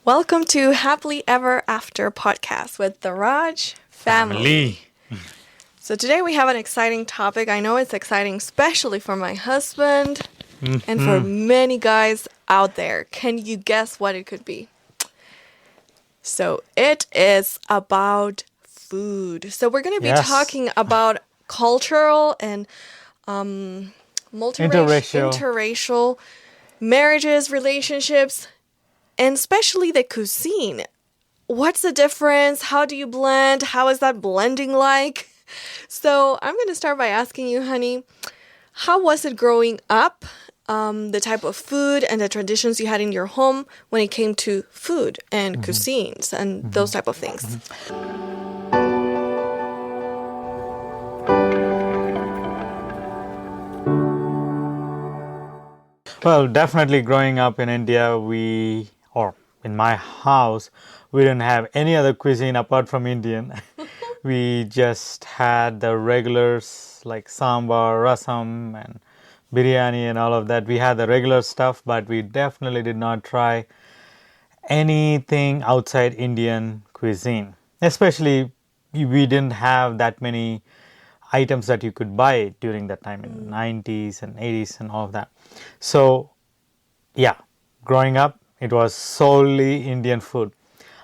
Welcome to Happily Ever After podcast with the Raj family. So today we have an exciting topic. I know it's exciting, especially for my husband and for many guys out there. Can you guess what it could be? So it is about food. So we're going to be talking about cultural and interracial marriages, relationships, and especially the cuisine. What's the difference? How do you blend? How is that blending like? So I'm going to start by asking you, honey, how was it growing up? The type of food and the traditions you had in your home when it came to food and cuisines and those type of things. Well, definitely growing up in India, or in my house, we didn't have any other cuisine apart from Indian. We just had the regulars like sambar, rasam, and biryani and all of that. We had the regular stuff, but we definitely did not try anything outside Indian cuisine. Especially, we didn't have that many items that you could buy during that time in the 90s and 80s and all of that. So, yeah, growing up, it was solely Indian food.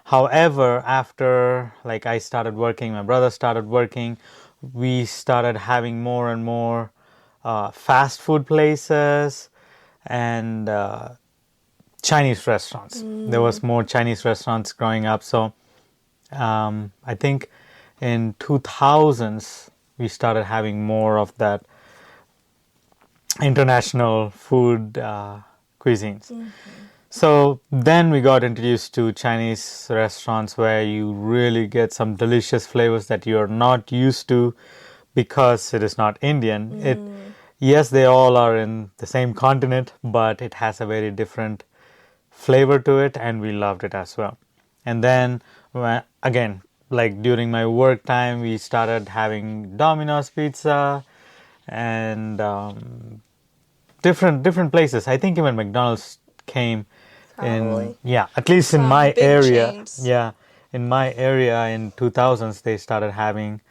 However, after I started working, my brother started working, we started having more and more fast food places and Chinese restaurants. There was more Chinese restaurants growing up. So I think in 2000s, we started having more of that international food cuisines. So then we got introduced to Chinese restaurants where you really get some delicious flavors that you're not used to because it is not Indian. Yes, they all are in the same continent, but it has a very different flavor to it, and we loved it as well. And then again, during my work time, we started having Domino's pizza and different places. I think even McDonald's came at least in my area. Chains. Yeah, in my area in 2000s, they started having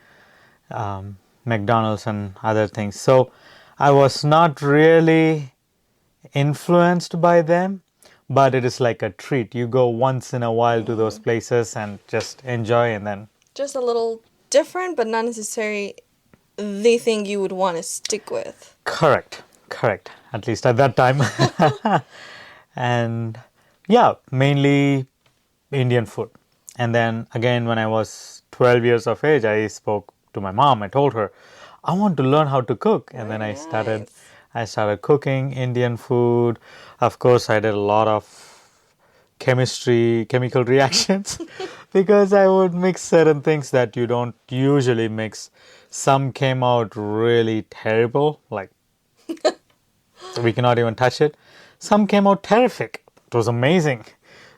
McDonald's and other things. So I was not really influenced by them, but it is like a treat. You go once in a while to those places and just enjoy, and then Just a little different, but not necessarily the thing you would want to stick with. Correct. At least at that time. And yeah, mainly Indian food. And then again, when I was 12 years of age, I spoke to my mom. I told her, I want to learn how to cook. And then I started cooking Indian food. Of course, I did a lot of chemical reactions because I would mix certain things that you don't usually mix. Some came out really terrible, we cannot even touch it. Some came out terrific. It was amazing.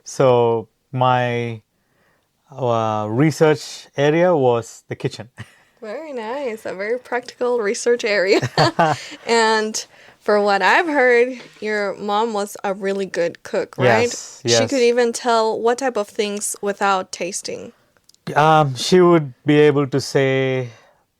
So my research area was the kitchen. Very nice. A very practical research area. And for what I've heard, your mom was a really good cook, right? Yes. She could even tell what type of things without tasting. She would be able to say,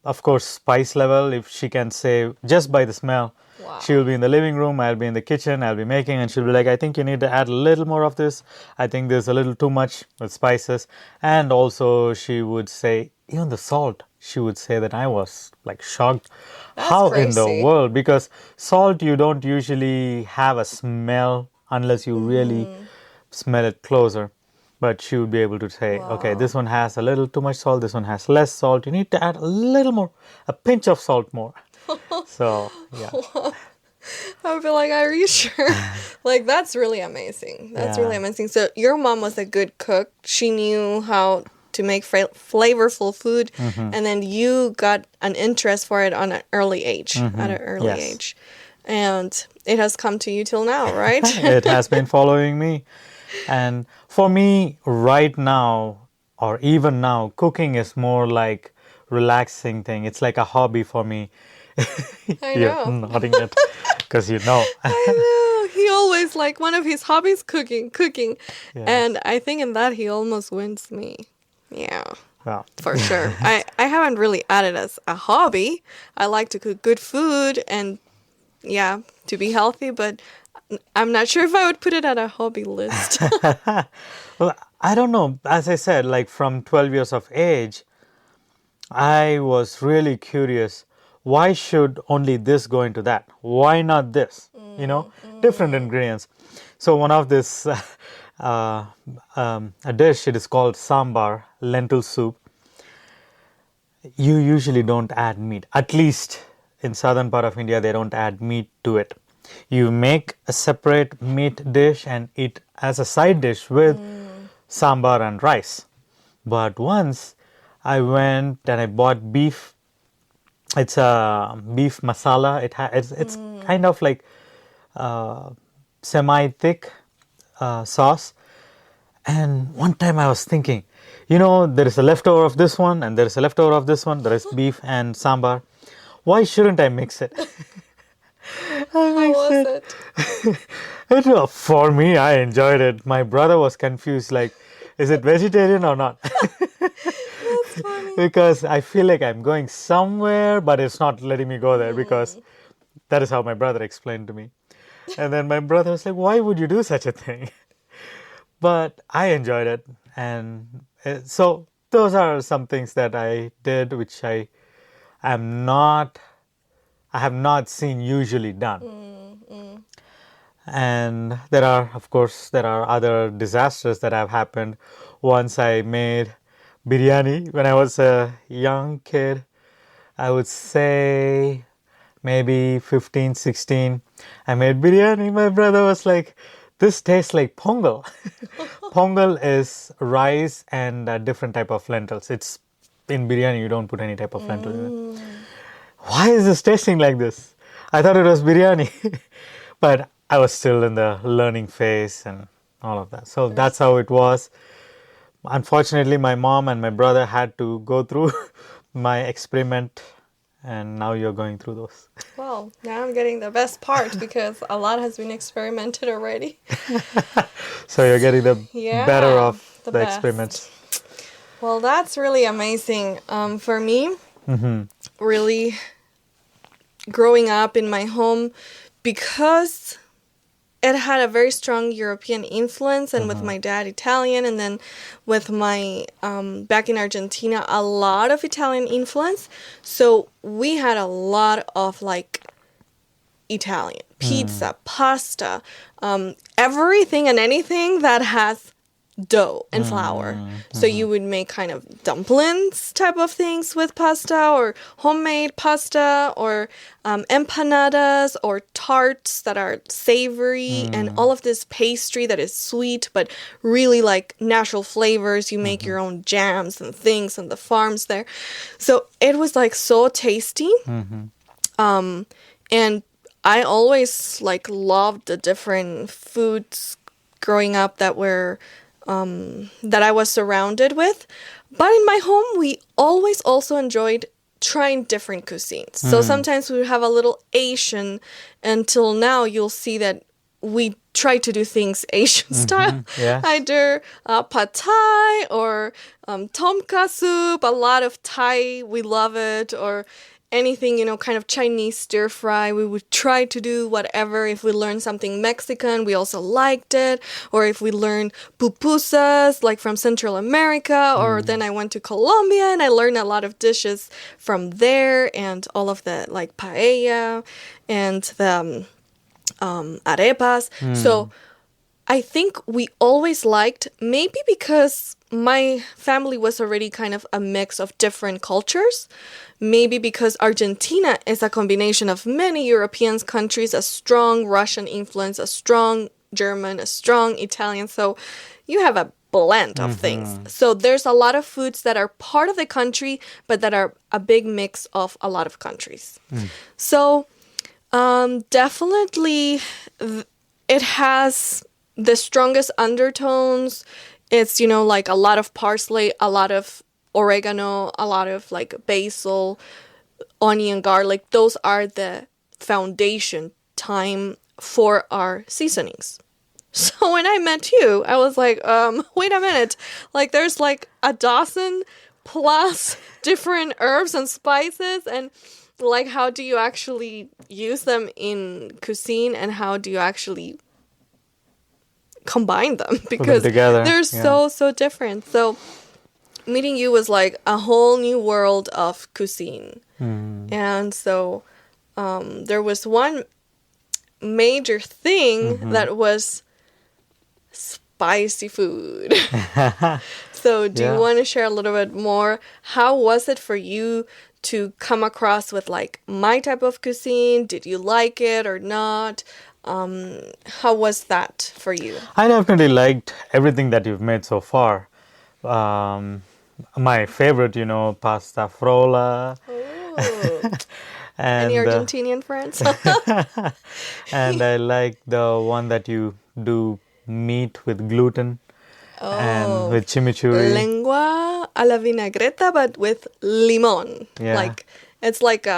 of course, spice level, if she can say just by the smell. Wow. She will be in the living room, I'll be in the kitchen, I'll be making, and she'll be like, I think you need to add a little more of this. I think there's a little too much with spices. And also she would say, even the salt, she would say that I was shocked. That's How crazy. in the world? Because salt, you don't usually have a smell unless you really smell it closer. But she would be able to say, okay, this one has a little too much salt, this one has less salt. You need to add a little more, a pinch of salt more. So, yeah. I would be like, are you sure? That's really amazing. That's really amazing. So your mom was a good cook. She knew how to make flavorful food. And then you got an interest for it on an early age, at an early age. And it has come to you till now, right? It has been following me. And for me, right now, or even now, cooking is more like relaxing thing. It's like a hobby for me. I You're know. nodding it because you know. I know. He always He's like one of his hobbies cooking. Yeah. And I think in that he almost wins me. Yeah. Well, For sure. I haven't really added as a hobby. I like to cook good food and yeah, to be healthy, but I'm not sure if I would put it on a hobby list. well, I don't know. As I said, like from 12 years of age, I was really curious. Why should only this go into that? Why not this? Different ingredients. So one of this, a dish, it is called sambar, lentil soup. You usually don't add meat. At least in southern part of India, they don't add meat to it. You make a separate meat dish and eat as a side dish with sambar and rice. But once I went and I bought beef. It's a beef masala. It's kind of like semi-thick sauce. And one time I was thinking, there is a leftover of this one and there is a leftover of this one. There is beef and sambar. Why shouldn't I mix it? How was it? For me, I enjoyed it. My brother was confused, like, is it vegetarian or not? That's funny. Because I feel like I'm going somewhere, but it's not letting me go there because that is how my brother explained to me. And then my brother was like, why would you do such a thing? But I enjoyed it. And so those are some things that I did, which I have not seen usually done. And there are other disasters that have happened. Once I made biryani when I was a young kid. I would say maybe 15, 16. I made biryani. My brother was like, this tastes like pongal. Pongal is rice and a different type of lentils. It's in biryani, you don't put any type of lentil in it. Why is this tasting like this? I thought it was biryani. But I was still in the learning phase and all of that. So that's how it was. Unfortunately, my mom and my brother had to go through my experiment, and now you're going through those. Well, now I'm getting the best part because a lot has been experimented already. So you're getting the better of the best. experiments. Well, that's really amazing. For me, really growing up in my home, because it had a very strong European influence, and with my dad Italian, and then with my back in Argentina a lot of Italian influence. So we had a lot of like Italian pizza, pasta, everything and anything that has dough and flour. So you would make kind of dumplings type of things with pasta, or homemade pasta, or empanadas, or tarts that are savory, and all of this pastry that is sweet but really like natural flavors. You make your own jams and things on the farms there. So it was like so tasty. And I always like loved the different foods growing up that were that I was surrounded with. But in my home, we always also enjoyed trying different cuisines. So sometimes we would have a little Asian. Until now, you'll see that we try to do things Asian style. Yeah. Either pad thai or tom kha soup, a lot of Thai, we love it, or anything, kind of Chinese stir fry. We would try to do whatever. If we learned something Mexican, we also liked it. Or if we learned pupusas, like from Central America, or then I went to Colombia and I learned a lot of dishes from there, and all of the like paella and the arepas. So I think we always liked, maybe because my family was already kind of a mix of different cultures. Maybe because Argentina is a combination of many European countries, a strong Russian influence, a strong German, a strong Italian. So you have a blend of things. So there's a lot of foods that are part of the country, but that are a big mix of a lot of countries. So definitely it has the strongest undertones. It's, like a lot of parsley, a lot of oregano, a lot of like basil, onion, garlic. Those are the foundation thyme for our seasonings. So when I met you, I was like, wait a minute. Like there's like a dozen plus different herbs and spices, and like how do you actually use them in cuisine, and how do you actually combine them? Because together, they're yeah. so different. So meeting you was like a whole new world of cuisine. And so there was one major thing that was spicy food. So do you Yeah. want to share a little bit more? How was it for you to come across with like my type of cuisine? Did you like it or not? How was that for you? I definitely liked everything that you've made so far. My favorite, pasta frolla, Oh, any and Argentinian friends? and I like the one that you do meat with gluten and Oh, with chimichurri. lengua a la vinagreta, but with limon. Yeah. Like it's like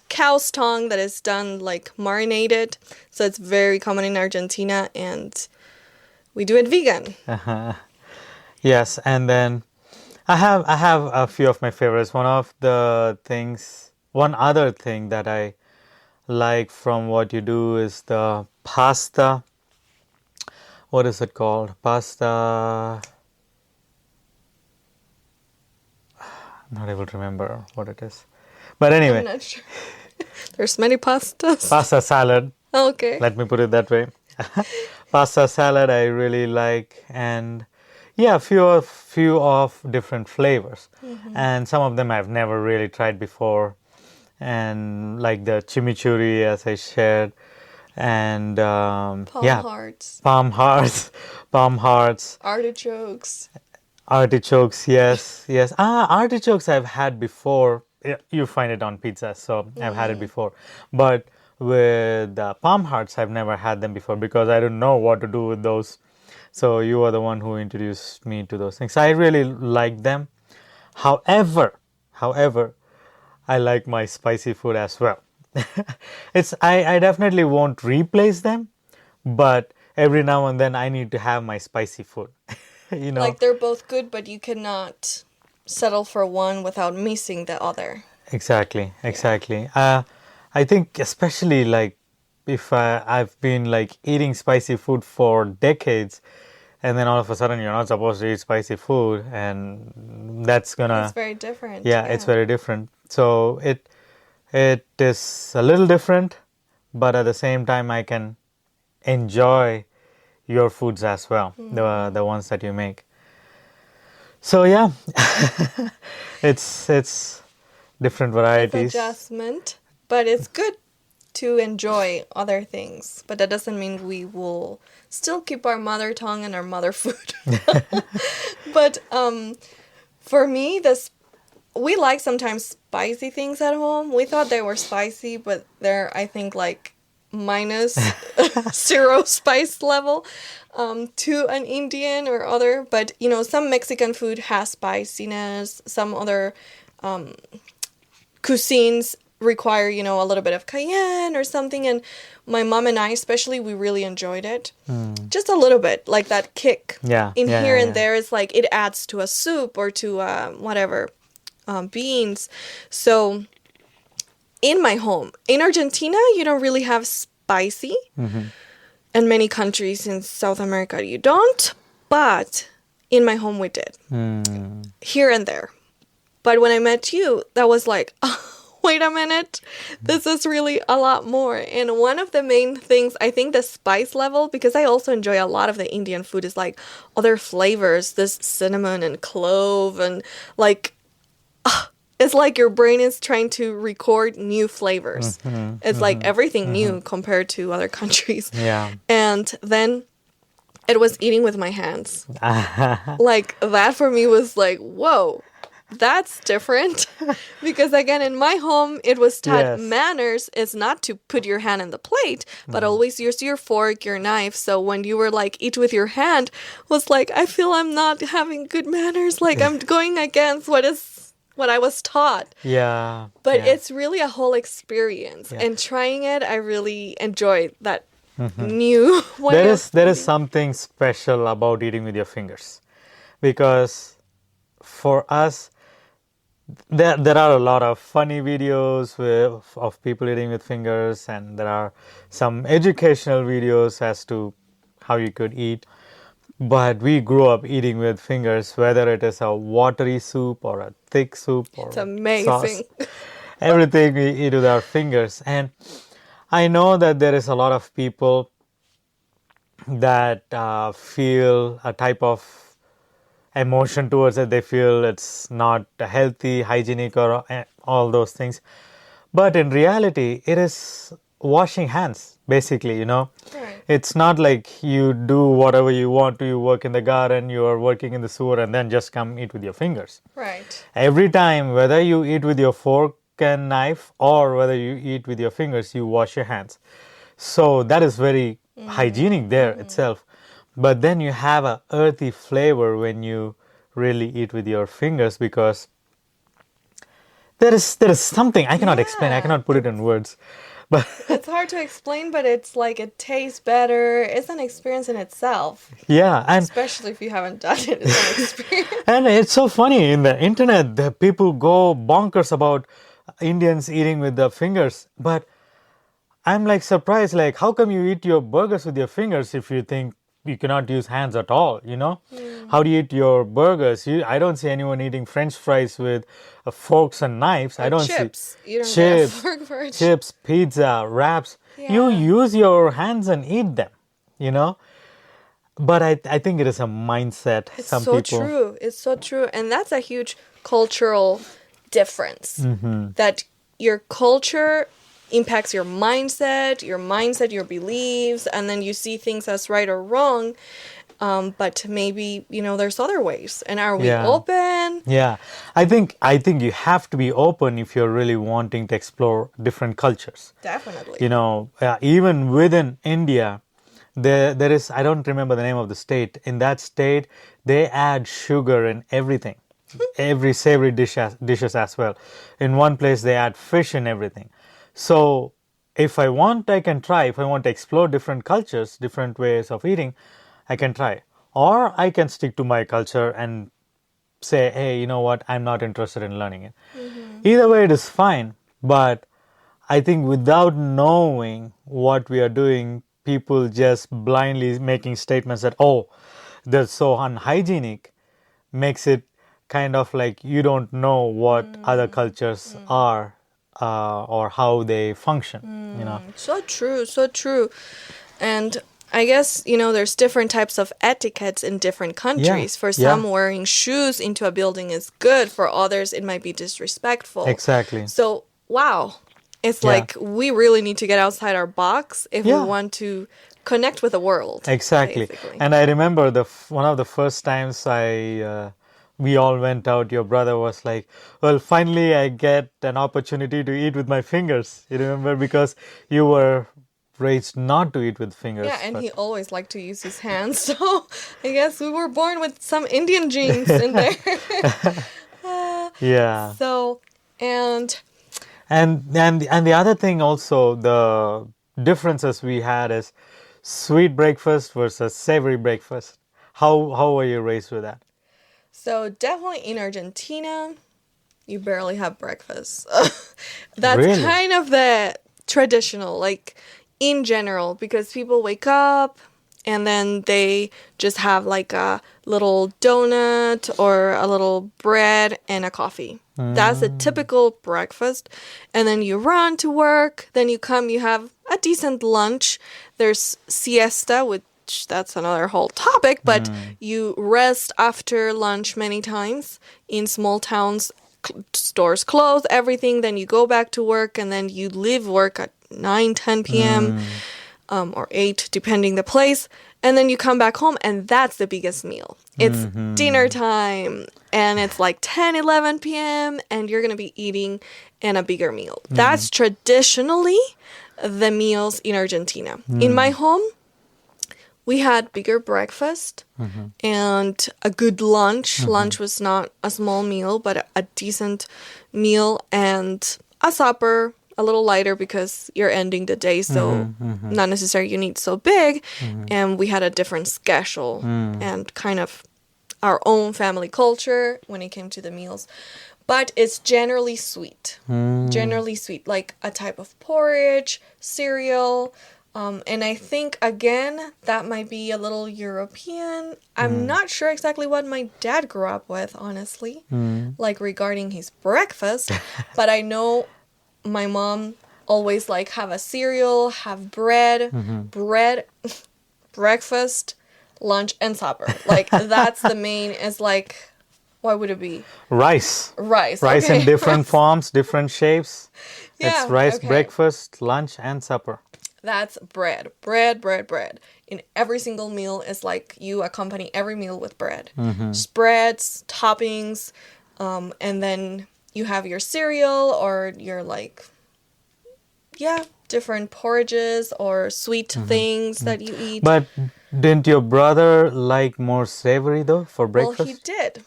cow's tongue that is done like marinated. So it's very common in Argentina, and we do it vegan. Yes, and then I have a few of my favorites. One other thing that I like from what you do is the pasta. What is it called? Pasta. I'm not able to remember what it is. But I'm anyway, not sure. There's many pastas. pasta salad. Okay. Let me put it that way. Pasta salad I really like, and yeah, few of different flavors, and some of them I've never really tried before, and like the chimichurri as I shared, and Palm hearts, palm hearts, artichokes. artichokes. Yes, yes. Artichokes I've had before. Yeah, you find it on pizza, so I've had it before. But with palm hearts, I've never had them before because I don't know what to do with those. So you are the one who introduced me to those things. I really like them. However, I like my spicy food as well. I definitely won't replace them, but every now and then I need to have my spicy food. you know. Like they're both good, but you cannot settle for one without missing the other. Exactly. I think especially like if I've been like eating spicy food for decades, and then all of a sudden you're not supposed to eat spicy food, and that's It's gonna, very different. yeah, it's very different. So it is a little different, but at the same time I can enjoy your foods as well, the ones that you make. So yeah, it's different It's varieties. adjustment, but it's good to enjoy other things. But that doesn't mean we will still keep our mother tongue and our mother food. But for me, we like sometimes spicy things at home. We thought they were spicy, but they're, I think, like minus zero spice level to an Indian or other. But some Mexican food has spiciness. Some other cuisines require a little bit of cayenne or something, and my mom and I especially, we really enjoyed it. Just a little bit, like that kick Yeah, in yeah, here yeah, and yeah. there is like it adds to a soup or to whatever beans. So in my home in Argentina, you don't really have spicy, and many countries in South America you don't, but in my home we did here and there. But when I met you, that was like, oh, wait a minute, this is really a lot more. And one of the main things, I think the spice level, because I also enjoy a lot of the Indian food, is like other flavors, this cinnamon and clove, and like, it's like your brain is trying to record new flavors. It's like everything new compared to other countries. Yeah. And then it was eating with my hands. Like that for me was like, whoa, that's different. Because again, in my home, it was taught Yes. manners is not to put your hand in the plate, but always use your fork, your knife. So when you were like, eat with your hand, was like, I feel I'm not having good manners. Like I'm going against what I was taught. Yeah. But yeah. it's really a whole experience. Yeah. And trying it, I really enjoyed that new way There of is there is eating. something special about eating with your fingers, because for us there are a lot of funny videos of people eating with fingers, and there are some educational videos as to how you could eat. But we grew up eating with fingers, whether it is a watery soup or a thick soup It's or sauce. amazing. Everything we eat with our fingers. And I know that there is a lot of people that feel a type of emotion towards it. They feel it's not healthy, hygienic, or all those things. But in reality, it is washing hands, basically, you know. Right. It's not like you do whatever you want to. You work in the garden, you are working in the sewer, and then just come eat with your fingers. Right. Every time, whether you eat with your fork and knife or whether you eat with your fingers, you wash your hands. So that is very hygienic there itself. But then you have a earthy flavor when you really eat with your fingers, because there is something I cannot explain. I Yeah. cannot put it in words. But It's hard to explain, but it's like it tastes better. It's an experience in itself. yeah, Especially if you haven't done it, it's an experience. and it's so funny in the internet. The people go bonkers about Indians eating with their fingers. But I'm like surprised, like how come you eat your burgers with your fingers if you think you cannot use hands at all, you know? How do you eat your burgers? I don't see anyone eating French fries with forks and knives. I Or don't chips. You don't see get a chips, fork for a chip. chips, pizza, wraps. You Yeah. use your hands and eat them, you know? But I think it is a mindset. It's Some so people. true. It's so true. And that's a huge cultural difference. That your culture impacts your mindset, your beliefs, and then you see things as right or wrong. But maybe, there's other ways. And are we Yeah. open? Yeah, I think you have to be open if you're really wanting to explore different cultures. Definitely. You know, even within India, there is, I don't remember the name of the state. In that state, they add sugar in everything, every savory dishes as well. In one place, they add fish in everything. So if I want, I can try. If I want to explore different cultures, different ways of eating, I can try. Or I can stick to my culture and say, hey, you know what, I'm not interested in learning it. Either way, it is fine. But I think without knowing what we are doing, people just blindly making statements that, oh, they're so unhygienic, makes it kind of like you don't know what other cultures are, or how they function, you know. So true, so true. And I guess, there's different types of etiquettes in different countries. For some, yeah. wearing shoes into a building is good. For others, it might be disrespectful. Exactly. So, wow. It's Yeah. like we really need to get outside our box if we Yeah. want to connect with the world. Exactly. Basically. And I remember one of the first times we all went out, your brother was like, well, finally I get an opportunity to eat with my fingers. You remember? Because you were raised not to eat with fingers. Yeah, and but- he always liked to use his hands. So I guess we were born with some Indian genes in there. Yeah. So, and And the other thing also, the differences we had is sweet breakfast versus savory breakfast. How were you raised with that? so definitely in Argentina, you barely have breakfast. That's Really? kind of the traditional, like in general, because people wake up and then they just have like a little donut or a little bread and a coffee. That's a typical breakfast. And then you run to work, then you come, you have a decent lunch. There's siesta, which that's another whole topic, but you rest after lunch many times. In small towns, stores close, everything, then you go back to work, and then you leave work at 9, 10 p.m. Or 8, depending the place. And then you come back home, and that's the biggest meal. It's dinner time, and it's like 10, 11 p.m., and you're going to be eating in a bigger meal. That's traditionally the meals in Argentina. In my home, we had bigger breakfast and a good lunch. Lunch was not a small meal, but a decent meal, and a supper, a little lighter because you're ending the day, so not necessarily you need so big. And we had a different schedule and kind of our own family culture when it came to the meals. But it's generally sweet. Generally sweet, like a type of porridge, cereal. And I think, again, that might be a little European. I'm not sure exactly what my dad grew up with, honestly, like regarding his breakfast. But I know my mom always like have a cereal, have bread, breakfast, lunch, and supper. Like that's the main, is like, what would it be? Rice. Rice. Rice Okay. in different forms, different shapes. Yeah, It's rice, okay. breakfast, lunch, and supper. That's bread. Bread. In every single meal is like you accompany every meal with bread. Spreads, toppings, and then you have your cereal or your like, different porridges or sweet things that you eat. But didn't your brother like more savory though for Well, breakfast? he did.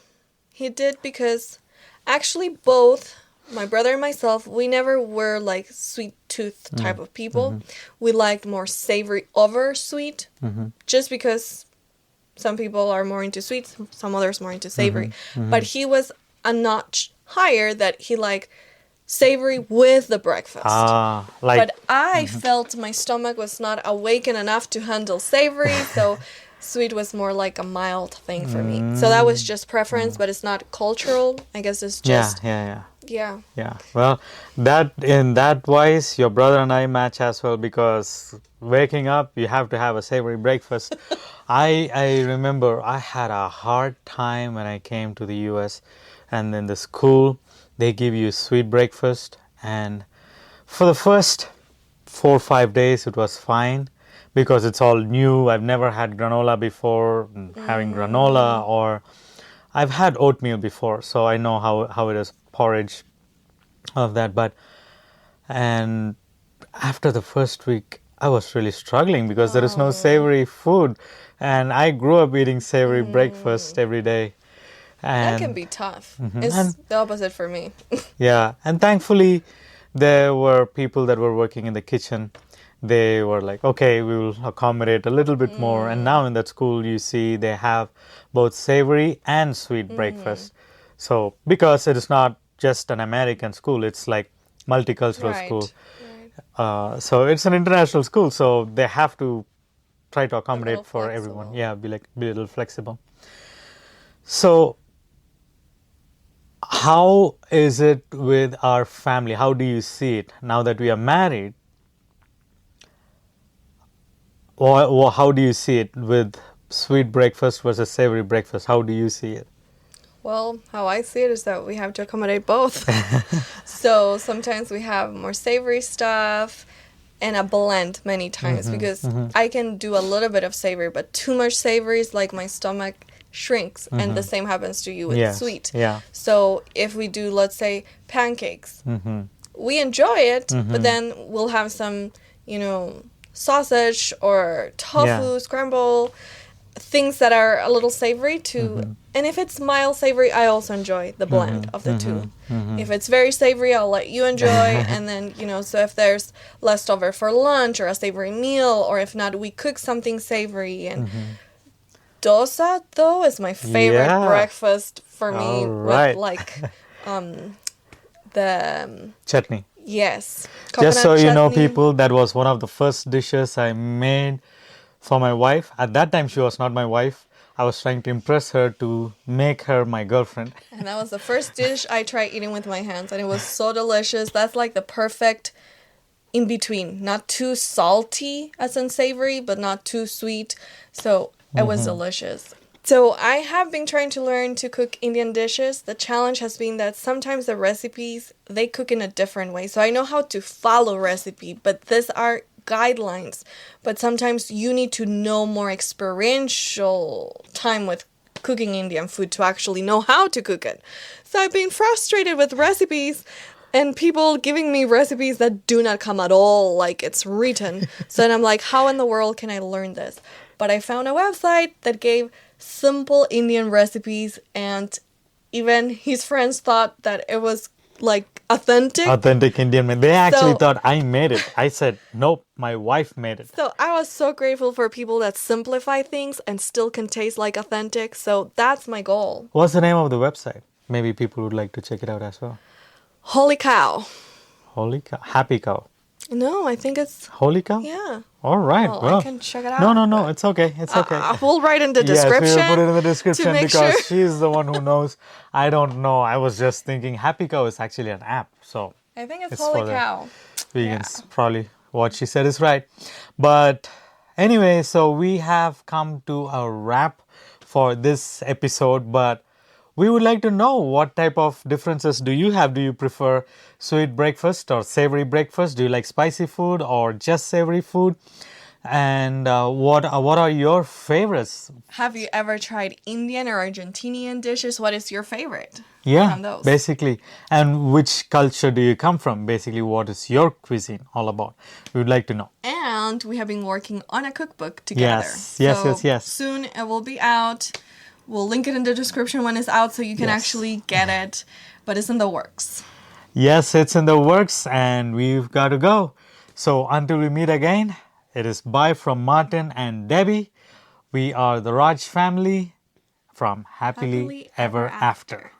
He did because actually both my brother and myself, we never were like sweet tooth type of people. We liked more savory over sweet just because some people are more into sweet, some others more into savory. But he was a notch higher that he liked savory with the breakfast. But I felt my stomach was not awakened enough to handle savory, so sweet was more like a mild thing for me. So that was just preference, but it's not cultural. I guess it's just Yeah. Well, that in that wise, your brother and I match as well because waking up, you have to have a savory breakfast. I remember I had a hard time when I came to the US, and in the school they give you sweet breakfast, and for the first 4 or 5 days it was fine because it's all new. I've never had granola before, having granola, or I've had oatmeal before, so I know how it is, porridge of that. And after the first week I was really struggling because there is no savory food, and I grew up eating savory breakfast every day. that And can be tough. It's the opposite for me. yeah, and thankfully there were people that were working in the kitchen. They were like, okay, we will accommodate a little bit more. And now in that school, you see they have both savory and sweet breakfast. So because it is not just an American school, it's like multicultural school. So it's an international school, so they have to try to accommodate for everyone. flexible. Yeah, be a little flexible. So how is it with our family? How do you see it now that we are married? Or how do you see it with sweet breakfast versus savory breakfast? How do you see it? Well, how I see it is that we have to accommodate both. So sometimes we have more savory stuff and a blend many times because I can do a little bit of savory, but too much savory is like my stomach shrinks, and the same happens to you with sweet. Yeah. So if we do, let's say, pancakes, we enjoy it, but then we'll have some, sausage or tofu, scramble, things that are a little savory too. And if it's mild savory, I also enjoy the blend of the two. If it's very savory, I'll let you enjoy. And then, so if there's leftover for lunch or a savory meal, or if not, we cook something savory. And dosa, though, is my favorite breakfast for me. Right. With like the chutney. yes. Just so coconut you know, chutney. people, that was one of the first dishes I made for my wife. At that time, she was not my wife. I was trying to impress her to make her my girlfriend. And that was the first dish I tried eating with my hands, and it was so delicious. That's like the perfect in between. Not too salty as in savory, but not too sweet. So it was delicious. So I have been trying to learn to cook Indian dishes. The challenge has been that sometimes the recipes, they cook in a different way. So I know how to follow recipe, but these are guidelines. But sometimes you need to know more experiential time with cooking Indian food to actually know how to cook it. So I've been frustrated with recipes and people giving me recipes that do not come at all like it's written. So then I'm like, how in the world can I learn this? But I found a website that gave simple Indian recipes, and even his friends thought that it was like authentic. Authentic Indian made. They actually So- thought I made it. I said, nope, my wife made it. So I was so grateful for people that simplify things and still can taste like authentic. So that's my goal. What's the name of the website? Maybe people would like to check it out as well. Holy cow. Holy cow. Happy cow. No, I think it's Holy cow? yeah. All right. Well, I can check it out. No. It's okay. It's okay. We'll write in the Yes, description. we'll put it in the description make because sure. she's the one who knows. I don't know. I was just thinking Happy Cow is actually an app. So I think it's It's holy for the- cow. vegans probably what she said is right. But anyway, so we have come to a wrap for this episode. But we would like to know what type of differences do you have? Do you prefer sweet breakfast or savory breakfast? Do you like spicy food or just savory food? And what are your favorites? Have you ever tried Indian or Argentinian dishes? What is your favorite? Yeah, From those. basically. And which culture do you come from? Basically, what is your cuisine all about? We would like to know. And we have been working on a cookbook together. Yes. Soon it will be out. We'll link it in the description when it's out so you can Yes. actually get it. But it's in the works. Yes, it's in the works and we've got to go. So until we meet again, it is bye from Martin and Debbie. We are the Raj family from Happily Ever After.